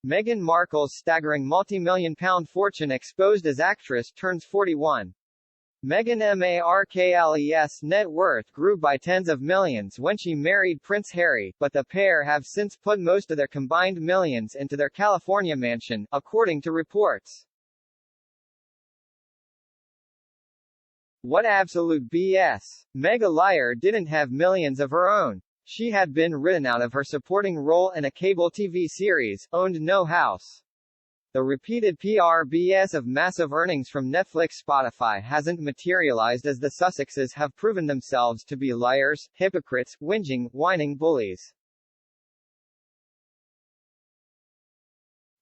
Meghan Markle's staggering multi-million-pound fortune exposed as actress turns 41. Meghan Markle's net worth grew by tens of millions when she married Prince Harry, but the pair have since put most of their combined millions into their California mansion, according to reports. What absolute BS. Meg a liar didn't have millions of her own. She had been written out of her supporting role in a cable TV series, owned no house. The repeated PR BS of massive earnings from Netflix Spotify hasn't materialized as the Sussexes have proven themselves to be liars, hypocrites, whinging, whining bullies.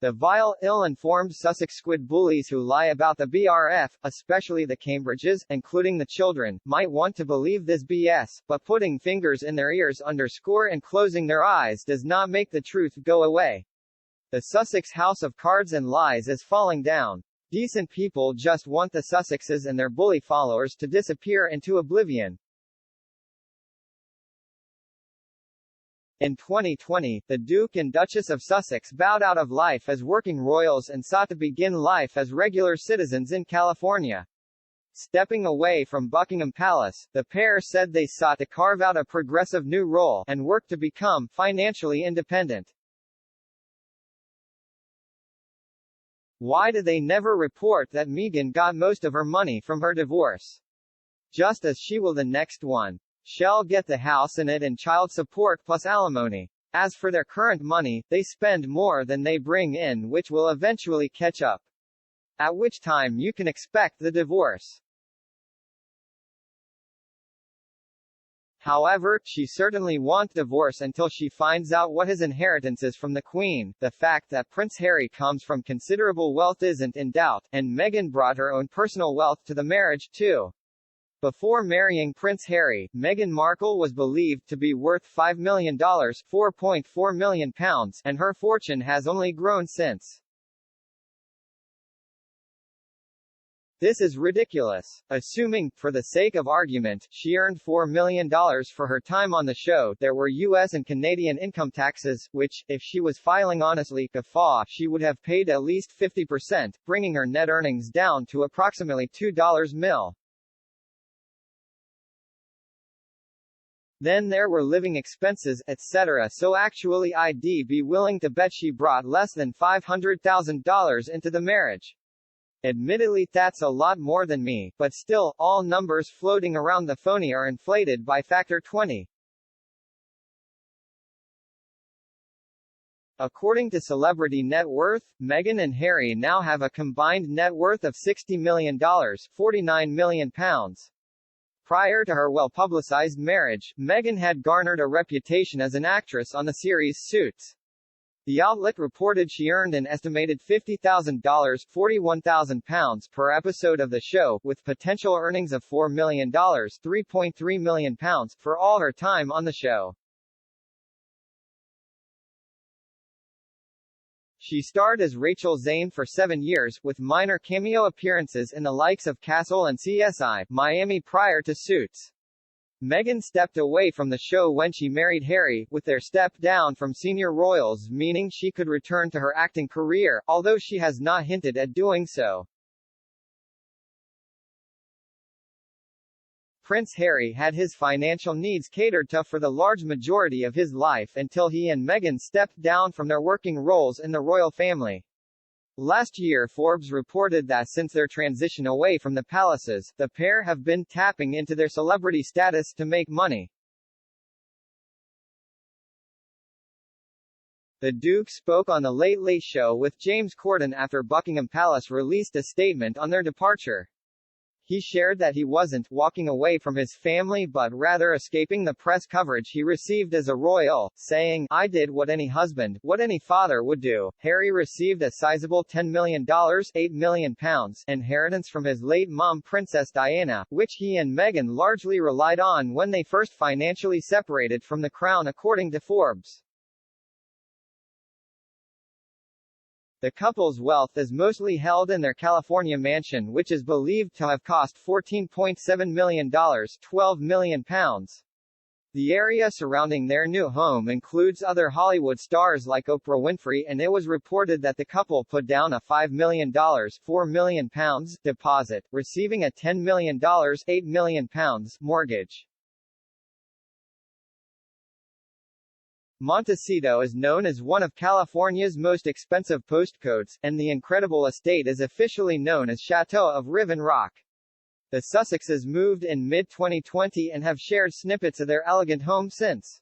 The vile, ill-informed Sussex squid bullies who lie about the BRF, especially the Cambridges, including the children, might want to believe this BS, but putting fingers in their ears underscore and closing their eyes does not make the truth go away. The Sussex house of cards and lies is falling down. Decent people just want the Sussexes and their bully followers to disappear into oblivion. In 2020, the Duke and Duchess of Sussex bowed out of life as working royals and sought to begin life as regular citizens in California. Stepping away from Buckingham Palace, the pair said they sought to carve out a progressive new role and work to become financially independent. Why do they never report that Meghan got most of her money from her divorce? Just as she will the next one. Shall get the house in it and child support plus alimony. As for their current money, they spend more than they bring in, which will eventually catch up. At which time you can expect the divorce. However, she certainly won't divorce until she finds out what his inheritance is from the Queen. The fact that Prince Harry comes from considerable wealth isn't in doubt, and Meghan brought her own personal wealth to the marriage too. Before marrying Prince Harry, Meghan Markle was believed to be worth $5 million, £4.4 million, and her fortune has only grown since. This is ridiculous. Assuming, for the sake of argument, she earned $4 million for her time on the show, there were US and Canadian income taxes, which, if she was filing honestly, she would have paid at least 50%, bringing her net earnings down to approximately $2 million. Then there were living expenses, etc. So actually I'd be willing to bet she brought less than $500,000 into the marriage. Admittedly that's a lot more than me, but still, all numbers floating around the phony are inflated by factor 20. According to Celebrity Net Worth, Meghan and Harry now have a combined net worth of $60 million, £49 million. Prior to her well-publicized marriage, Meghan had garnered a reputation as an actress on the series Suits. The outlet reported she earned an estimated $50,000, £41,000 per episode of the show, with potential earnings of $4 million, £3.3 million, for all her time on the show. She starred as Rachel Zane for 7 years, with minor cameo appearances in the likes of Castle and CSI Miami prior to Suits. Meghan stepped away from the show when she married Harry, with their step down from senior royals meaning she could return to her acting career, although she has not hinted at doing so. Prince Harry had his financial needs catered to for the large majority of his life until he and Meghan stepped down from their working roles in the royal family. Last year Forbes reported that since their transition away from the palaces, the pair have been tapping into their celebrity status to make money. The Duke spoke on The Late Late Show with James Corden after Buckingham Palace released a statement on their departure. He shared that he wasn't walking away from his family but rather escaping the press coverage he received as a royal, saying, "I did what any husband, what any father would do." Harry received a sizable $10 million, £8 million, inheritance from his late mom Princess Diana, which he and Meghan largely relied on when they first financially separated from the crown, according to Forbes. The couple's wealth is mostly held in their California mansion, which is believed to have cost $14.7 million, £12 million. The area surrounding their new home includes other Hollywood stars like Oprah Winfrey, and it was reported that the couple put down a $5 million £4 million deposit, receiving a $10 million £8 million mortgage. Montecito is known as one of California's most expensive postcodes, and the incredible estate is officially known as Chateau of Riven Rock. The Sussexes moved in mid-2020 and have shared snippets of their elegant home since.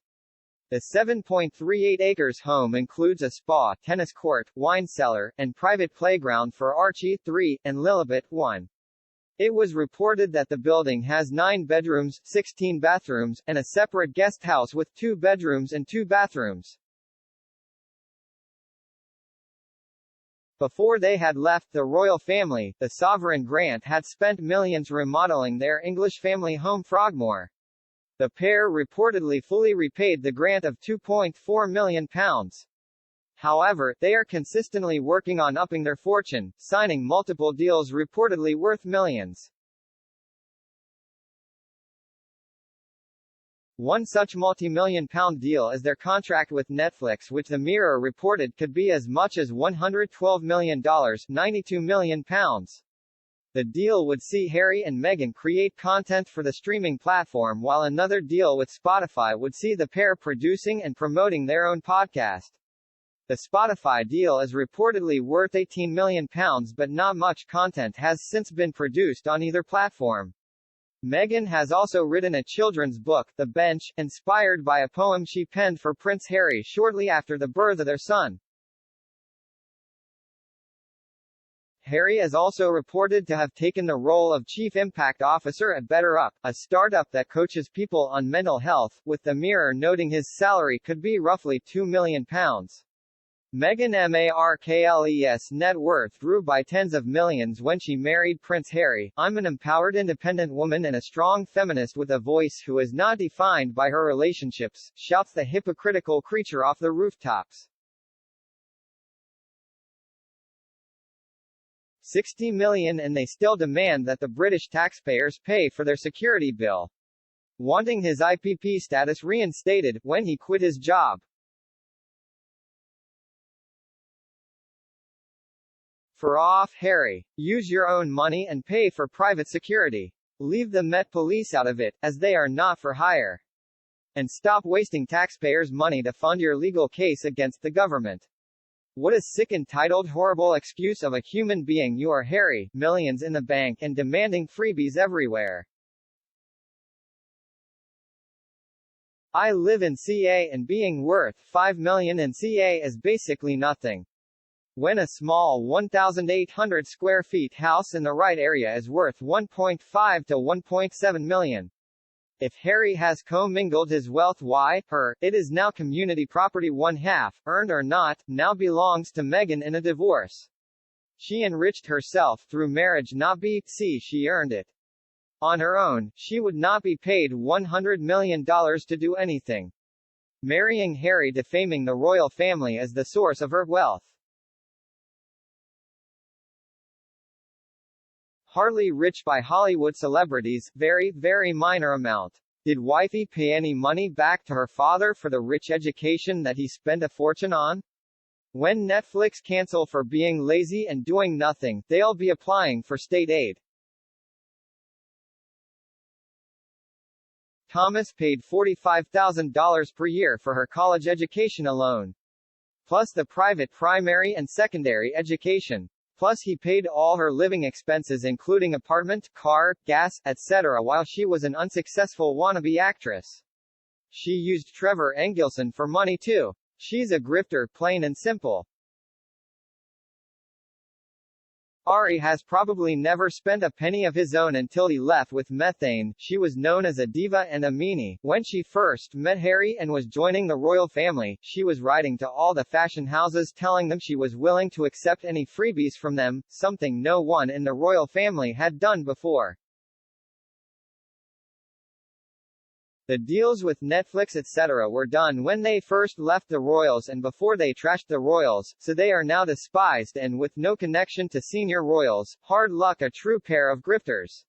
The 7.38 acres home includes a spa, tennis court, wine cellar, and private playground for Archie, 3, and Lilibet, 1. It was reported that the building has 9 bedrooms, 16 bathrooms, and a separate guest house with 2 bedrooms and 2 bathrooms. Before they had left the royal family, the sovereign Grant had spent millions remodeling their English family home Frogmore. The pair reportedly fully repaid the grant of £2.4 million. However, they are consistently working on upping their fortune, signing multiple deals reportedly worth millions. One such multi-million-pound deal is their contract with Netflix, which the Mirror reported could be as much as $112 million, £92 million. The deal would see Harry and Meghan create content for the streaming platform, while another deal with Spotify would see the pair producing and promoting their own podcast. The Spotify deal is reportedly worth £18 million, but not much content has since been produced on either platform. Meghan has also written a children's book, The Bench, inspired by a poem she penned for Prince Harry shortly after the birth of their son. Harry is also reported to have taken the role of Chief Impact Officer at BetterUp, a startup that coaches people on mental health, with the Mirror noting his salary could be roughly £2 million. Meghan Markle's net worth grew by tens of millions when she married Prince Harry. "I'm an empowered independent woman and a strong feminist with a voice who is not defined by her relationships," shouts the hypocritical creature off the rooftops. $60 million, and they still demand that the British taxpayers pay for their security bill. Wanting his IPP status reinstated, when he quit his job. For off, Harry. Use your own money and pay for private security. Leave the Met Police out of it, as they are not for hire. And stop wasting taxpayers' money to fund your legal case against the government. What a sick, entitled, horrible excuse of a human being you are, Harry. Millions in the bank and demanding freebies everywhere. I live in CA and being worth $5 million in CA is basically nothing. When a small 1,800 square feet house in the right area is worth $1.5 to $1.7 million. If Harry has commingled his wealth, it is now community property. 1/2, earned or not, now belongs to Meghan in a divorce. She enriched herself through marriage, not she earned it. On her own, she would not be paid $100 million to do anything. Marrying Harry, defaming the royal family as the source of her wealth. Hardly rich by Hollywood celebrities, very, very minor amount. Did wifey pay any money back to her father for the rich education that he spent a fortune on? When Netflix cancel for being lazy and doing nothing, they'll be applying for state aid. Thomas paid $45,000 per year for her college education alone. Plus the private primary and secondary education. Plus he paid all her living expenses including apartment, car, gas, etc. while she was an unsuccessful wannabe actress. She used Trevor Engelson for money too. She's a grifter, plain and simple. Ari has probably never spent a penny of his own until he left with Methane. She was known as a diva and a meanie. When she first met Harry and was joining the royal family, she was writing to all the fashion houses telling them she was willing to accept any freebies from them, something no one in the royal family had done before. The deals with Netflix etc. were done when they first left the royals and before they trashed the royals, so they are now despised and with no connection to senior royals. Hard luck, a true pair of grifters.